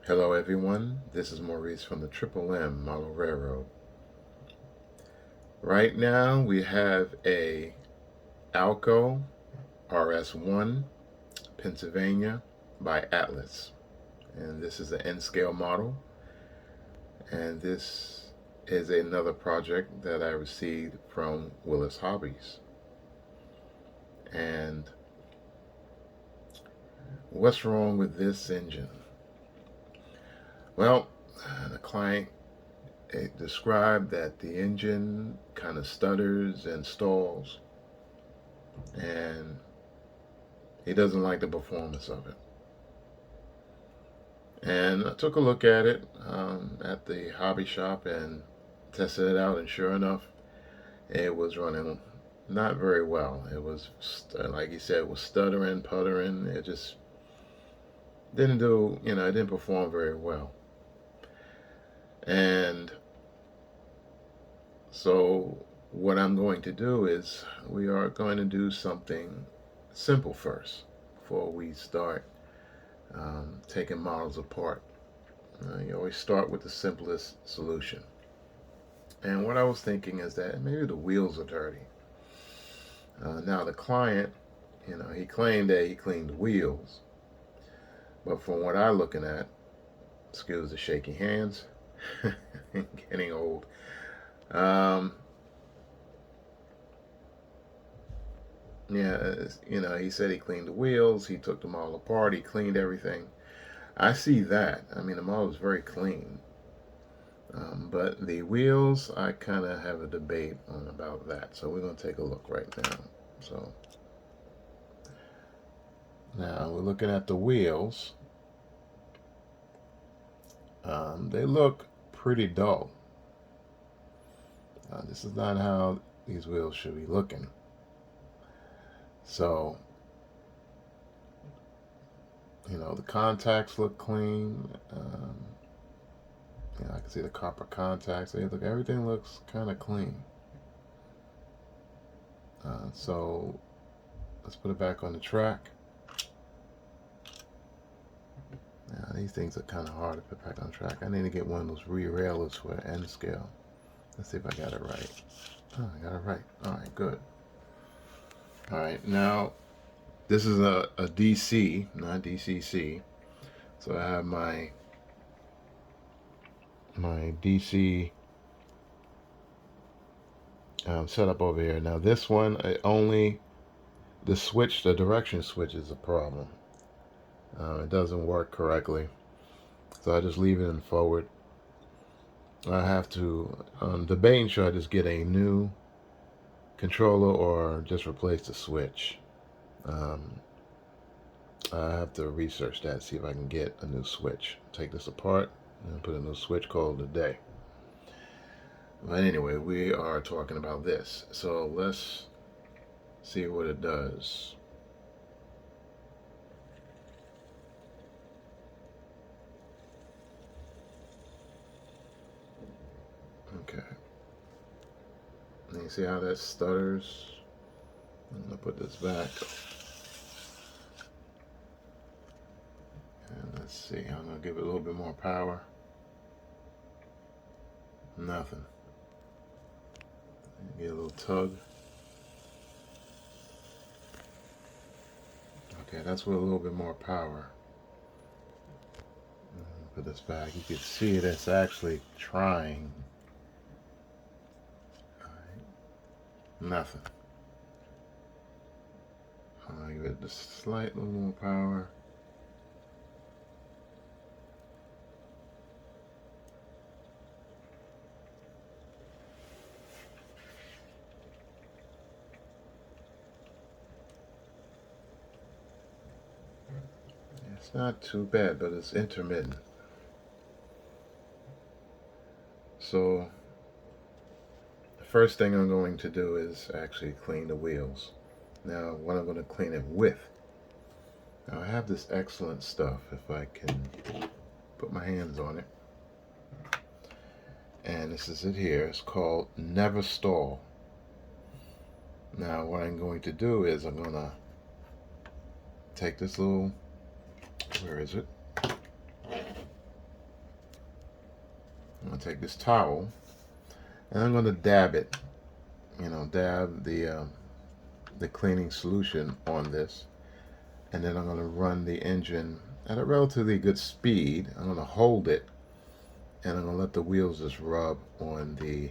Hello everyone, this is Maurice from the Triple M Model Railroad. Right now we have a Alco RS1 Pennsylvania by Atlas, and this is an N-scale model, and this is another project that I received from Willis Hobbies. And what's wrong with this engine? Well, the client described that the engine kind of stutters and stalls, and he doesn't like the performance of it. And I took a look at it at the hobby shop and tested it out, and sure enough, it was running not very well. It was, like he said, it was stuttering, puttering. It just didn't do, it didn't perform very well. And so what I'm going to do is we are going to do something simple first before we start taking models apart. You always start with the simplest solution. And what I was thinking is that maybe the wheels are dirty. Now the client, he claimed that he cleaned the wheels, but from what I'm looking at, excuse the shaky hands, getting old. He said he cleaned the wheels, he took them all apart, he cleaned everything. I see that. I mean, the model is very clean. But the wheels, I kind of have a debate on about that. So we're going to take a look right now. So now we're looking at the wheels. They look pretty dull. This is not how these wheels should be looking. So, the contacts look clean. I can see the copper contacts. Everything looks kind of clean. So let's put it back on the track. Now these things are kind of hard to put back on track. I need to get one of those re-railers for an N scale. Let's see if I got it right. Oh, I got it right. All right, good. All right, now this is a DC, not DCC. So I have my DC set up over here. Now this one, only the switch, the direction switch is a problem. It doesn't work correctly. So I just leave it in forward. I have to, debating should I just get a new controller or just replace the switch. I have to research that, see if I can get a new switch. Take this apart and put a new switch, call it a day. But anyway, we are talking about this. So let's see what it does. Okay. And you see how that stutters? I'm going to put this back. And let's see, I'm going to give it a little bit more power. Nothing. Get a little tug. Okay, that's with a little bit more power. Put this back. You can see it, it's actually trying. Nothing. I'll give it just slightly more power. It's not too bad, but it's intermittent. So the first thing I'm going to do is actually clean the wheels. Now what I'm going to clean it with. Now I have this excellent stuff, if I can put my hands on it. And this is it here. It's called Never Stall. Now what I'm going to do is I'm going to take this little, where is it? I'm going to take this towel and I'm going to dab it. Dab the cleaning solution on this, and then I'm going to run the engine at a relatively good speed. I'm going to hold it, and I'm going to let the wheels just rub on the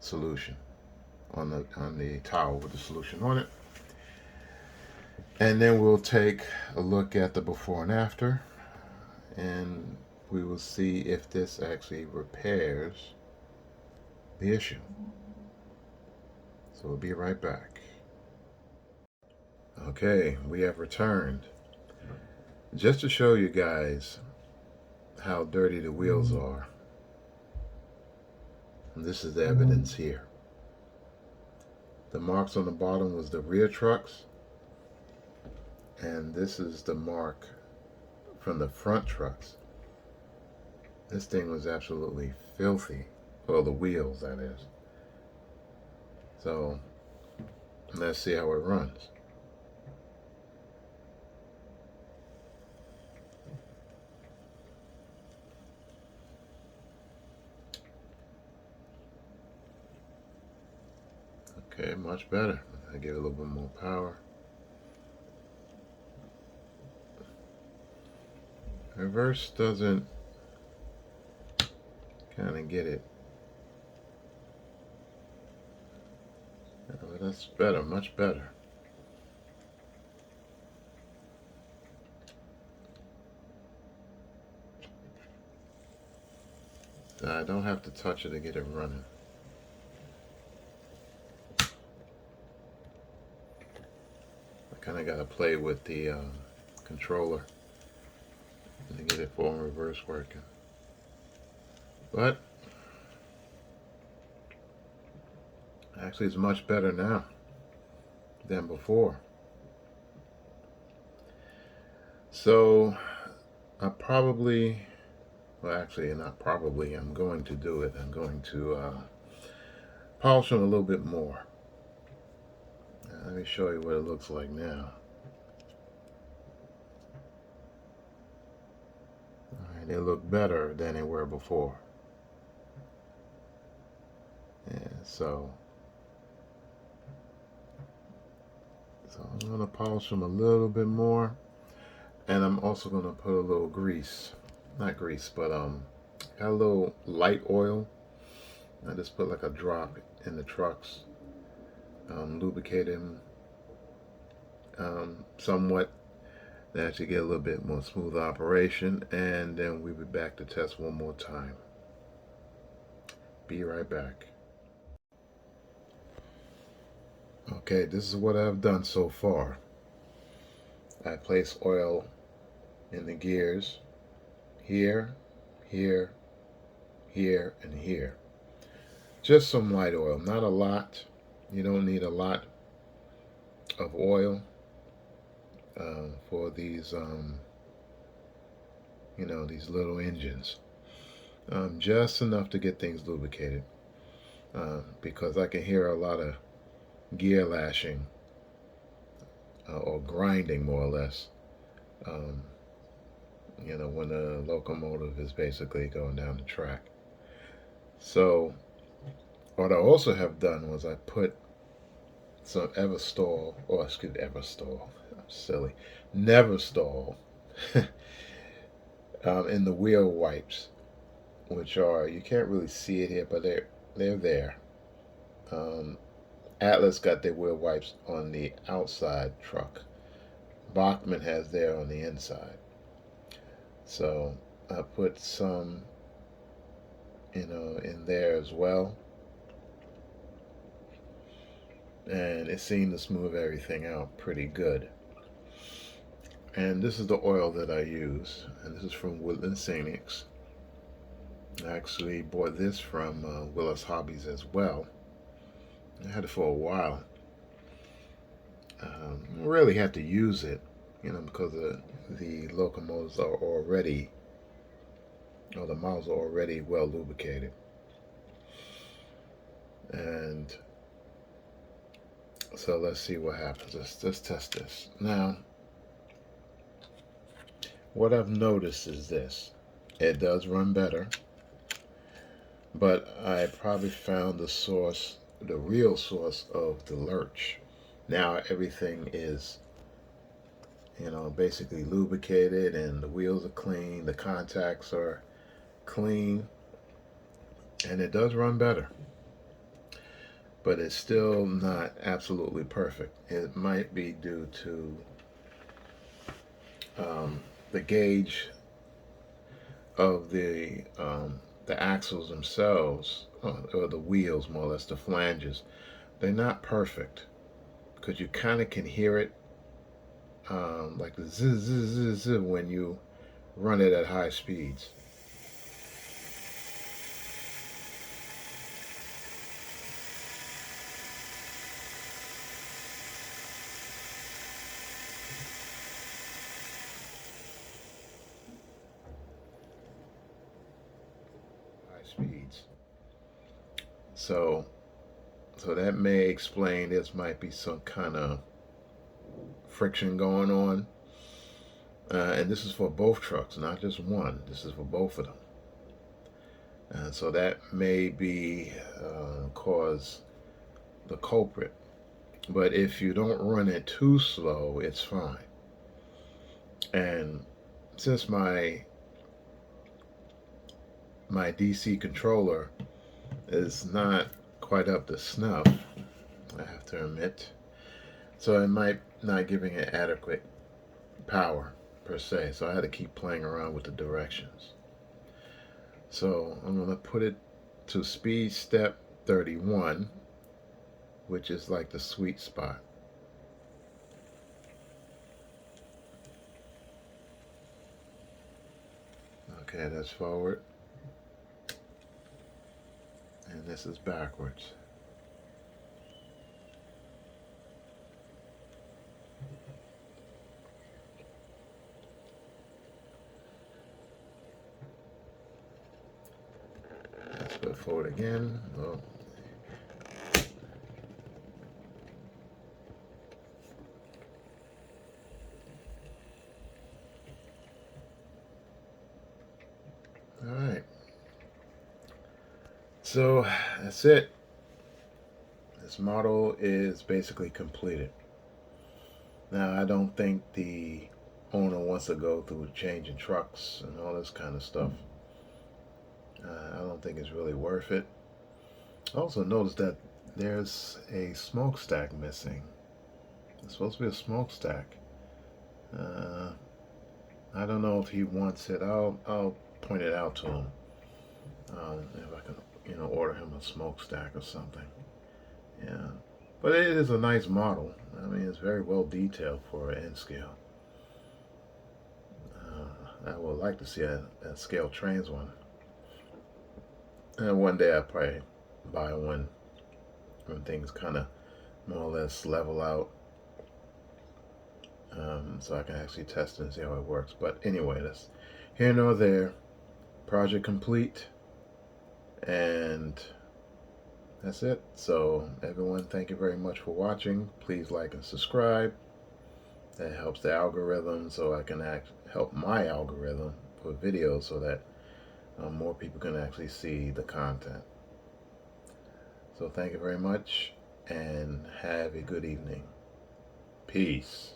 solution, on the towel with the solution on it. And then we'll take a look at the before and after, and we will see if this actually repairs the issue. So we'll be right back. Okay, we have returned. Just to show you guys how dirty the wheels are. And this is the evidence here. The marks on the bottom was the rear trucks, and this is the mark from the front trucks. This thing was absolutely filthy. Well, the wheels, that is. So let's see how it runs. Okay, much better. I give it a little bit more power. Reverse doesn't kind of get it. But that's better, much better. I don't have to touch it to get it running. I kind of got to play with the controller to get it full and reverse working. But actually it's much better now than before. So I probably, well actually not probably, I'm going to do it. I'm going to polish them a little bit more. Let me show you what it looks like now. Alright, they look better than they were before. Yeah, so I'm going to polish them a little bit more, and I'm also going to put a little grease, not grease, but got a little light oil. I just put like a drop in the trucks, lubricate them somewhat to actually get a little bit more smooth operation, and then we'll be back to test one more time. Be right back. Okay, this is what I've done so far. I place oil in the gears here, here, here, and here. Just some light oil, not a lot. You don't need a lot of oil for these, these little engines. Just enough to get things lubricated, because I can hear a lot of gear lashing or grinding, more or less, when the locomotive is basically going down the track. So what I also have done was I put some Everstall, or excuse me, Everstall, I'm silly, Neverstall in the wheel wipes, which are, you can't really see it here, but they're there. Atlas got their wheel wipes on the outside truck. Bachmann has theirs on the inside. So I put some, in there as well. And it seemed to smooth everything out pretty good. And this is the oil that I use, and this is from Woodland Scenics. I actually bought this from Willis Hobbies as well. I had it for a while. Really had to use it, because the locomotives are already, or the models are already well lubricated. And so let's see what happens. Let's test this. Now, what I've noticed is this. It does run better. but I probably found the source, the real source of the lurch. Now everything is, basically lubricated, and the wheels are clean, the contacts are clean, and it does run better. But it's still not absolutely perfect. It might be due to um, the gauge of the axles themselves, or the wheels, more or less, the flanges. They're not perfect because you kind of can hear it, like the zzz, zzz, zzz, zzz when you run it at high speeds. High speeds. So, so that may explain this might be some kind of friction going on. And this is for both trucks, not just one. This is for both of them. And so that may be cause the culprit. But if you don't run it too slow, it's fine. And since my DC controller is not quite up to snuff, I have to admit, so it might not giving it adequate power per se. So I had to keep playing around with the directions. So I'm gonna put it to speed step 31, which is like the sweet spot. Okay, that's forward, and this is backwards. Let's put forward again. Oh. All right. So that's it. This model is basically completed. Now, I don't think the owner wants to go through changing trucks and all this kind of stuff. I don't think it's really worth it. I also noticed that there's a smokestack missing. It's supposed to be a smokestack. Uh, I don't know if he wants it. I'll point it out to him. If I can, order him a smokestack or something. Yeah, but it is a nice model. I mean, it's very well detailed for an N scale. I would like to see a scale trains one. And one day I'll probably buy one when things kind of more or less level out, so I can actually test it and see how it works. But anyway, that's here nor there. Project complete, and that's it. So everyone, thank you very much for watching. Please like and subscribe. That helps the algorithm, so I can help my algorithm for videos, so that more people can actually see the content. So thank you very much, and have a good evening. Peace.